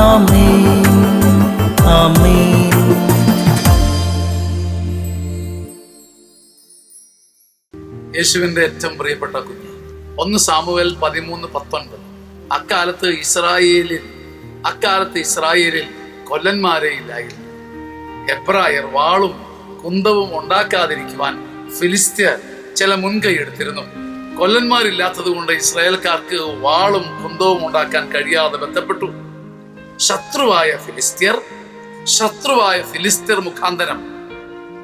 ആമേൻ, ആമേൻ. യേശുവിന്റെ ഏറ്റവും പ്രിയപ്പെട്ട കുഞ്ഞ് 1 സാമുവേൽ 13:19. അക്കാലത്ത് ഇസ്രായേലിൽ കൊല്ലന്മാരെ ഇല്ലായിരുന്നു. എബ്രായർ വാളും കുന്തവും ഉണ്ടാക്കാതിരിക്കുവാൻ ഫിലിസ്ത്യർ ചില മുൻകൈ എടുത്തിരുന്നു. കൊല്ലന്മാരില്ലാത്തത് കൊണ്ട് ഇസ്രായേൽക്കാർക്ക് വാളും കുന്തവും ഉണ്ടാക്കാൻ കഴിയാതെ ബന്ധപ്പെട്ടു. ശത്രുവായ ഫിലിസ്ത്യർ മുഖാന്തരം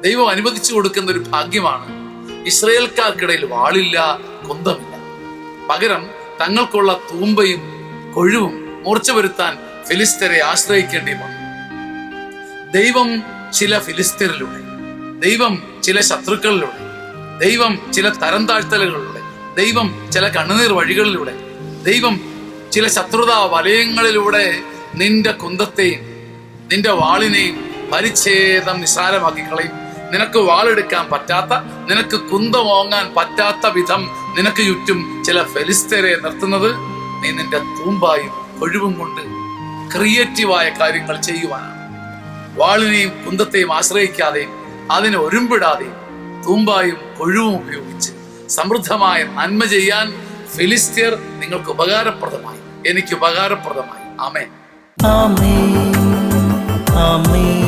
ദൈവം അനുവദിച്ചു കൊടുക്കുന്ന ഒരു ഭാഗ്യമാണ് ഇസ്രായേൽക്കാർക്കിടയിൽ വാളില്ല, കുന്തമില്ല. പകരം തങ്ങൾക്കുള്ള തൂമ്പയും കൊഴുവും മൂർച്ച വരുത്താൻ ഫിലിസ്ത്യരെ ആശ്രയിക്കേണ്ടി വന്നു. ദൈവം ചില ഫിലിസ്ത്യരിലൂടെ, ദൈവം ചില ശത്രുക്കളിലൂടെ, ദൈവം ചില തരം താഴ്ത്തലുകളിലൂടെ, ദൈവം ചില കണ്ണുനീർ വഴികളിലൂടെ, ദൈവം ചില ശത്രുതാ വലയങ്ങളിലൂടെ നിന്റെ കുന്തത്തെയും നിന്റെ വാളിനെയും പരിച്ഛേദം നിസ്സാരമാക്കി കളയും. നിനക്ക് വാളെടുക്കാൻ പറ്റാത്ത, നിനക്ക് കുന്തം ഓങ്ങാൻ പറ്റാത്ത വിധം നിനക്ക് ചുറ്റും ചില ഫെലിസ്ത്യരെ നിർത്തുന്നത് നീ നിന്റെ തൂമ്പായും കൊഴുവും കൊണ്ട് ക്രിയേറ്റീവായ കാര്യങ്ങൾ ചെയ്യുവാനാണ്. വാളിനെയും കുന്തത്തെയും ആശ്രയിക്കാതെയും അതിനെ ഒരുമ്പിടാതെയും തൂമ്പായും കൊഴുവും ഉപയോഗിച്ച് സമൃദ്ധമായ നന്മ ചെയ്യാൻ ഫിലിസ്ത്യർ നിങ്ങൾക്ക് ഉപകാരപ്രദമായി, എനിക്ക് ഉപകാരപ്രദമായി. ആമേൻ, ആമേൻ, ആമേൻ.